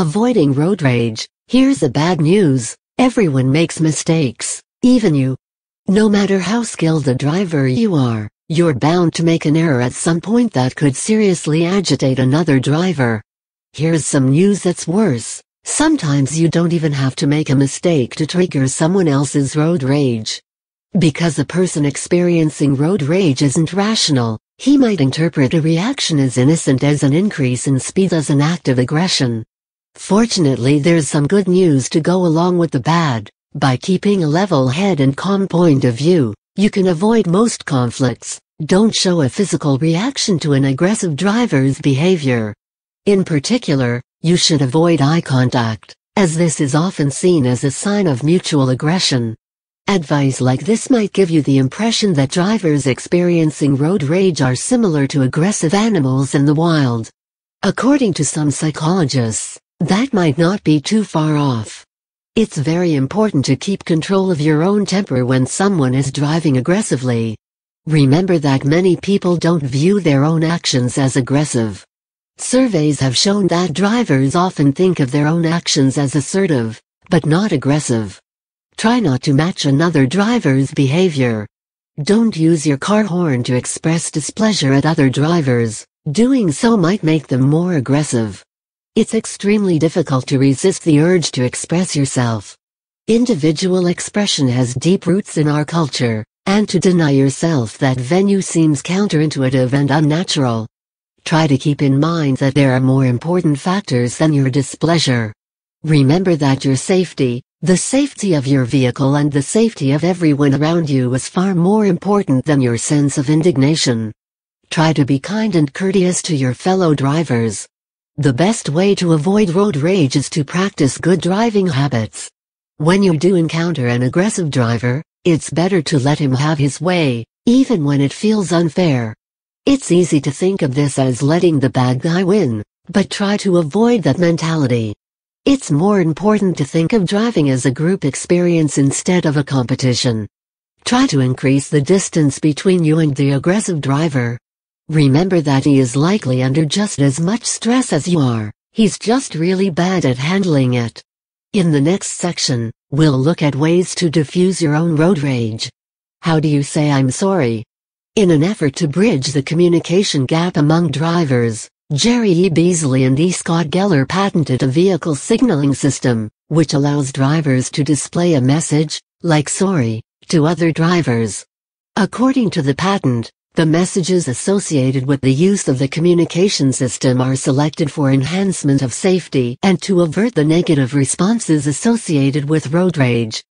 Avoiding road rage. Here's the bad news: everyone makes mistakes, even you. No matter how skilled a driver you are, you're bound to make an error at some point that could seriously agitate another driver. Here's some news that's worse: sometimes you don't even have to make a mistake to trigger someone else's road rage. Because a person experiencing road rage isn't rational, he might interpret a reaction as innocent as an increase in speed as an act of aggression. Fortunately, there's some good news to go along with the bad. By keeping a level head and calm point of view, you can avoid most conflicts. Don't show a physical reaction to an aggressive driver's behavior. In particular, you should avoid eye contact, as this is often seen as a sign of mutual aggression. Advice like this might give you the impression that drivers experiencing road rage are similar to aggressive animals in the wild. According to some psychologists, that might not be too far off. It's very important to keep control of your own temper when someone is driving aggressively. Remember that many people don't view their own actions as aggressive. Surveys have shown that drivers often think of their own actions as assertive, but not aggressive. Try not to match another driver's behavior. Don't use your car horn to express displeasure at other drivers. Doing so might make them more aggressive. It's extremely difficult to resist the urge to express yourself. Individual expression has deep roots in our culture, and to deny yourself that venue seems counterintuitive and unnatural. Try to keep in mind that there are more important factors than your displeasure. Remember that your safety, the safety of your vehicle and the safety of everyone around you is far more important than your sense of indignation. Try to be kind and courteous to your fellow drivers. The best way to avoid road rage is to practice good driving habits. When you do encounter an aggressive driver, it's better to let him have his way, even when it feels unfair. It's easy to think of this as letting the bad guy win, but try to avoid that mentality. It's more important to think of driving as a group experience instead of a competition. Try to increase the distance between you and the aggressive driver. Remember that he is likely under just as much stress as you are. He's just really bad at handling it. In the next section, we'll look at ways to diffuse your own road rage. How do you say "I'm sorry"? In an effort to bridge the communication gap among drivers, Jerry E. Beasley and E. Scott Geller patented a vehicle signaling system, which allows drivers to display a message, like "sorry," to other drivers. According to the patent, the messages associated with the use of the communication system are selected for enhancement of safety and to avert the negative responses associated with road rage.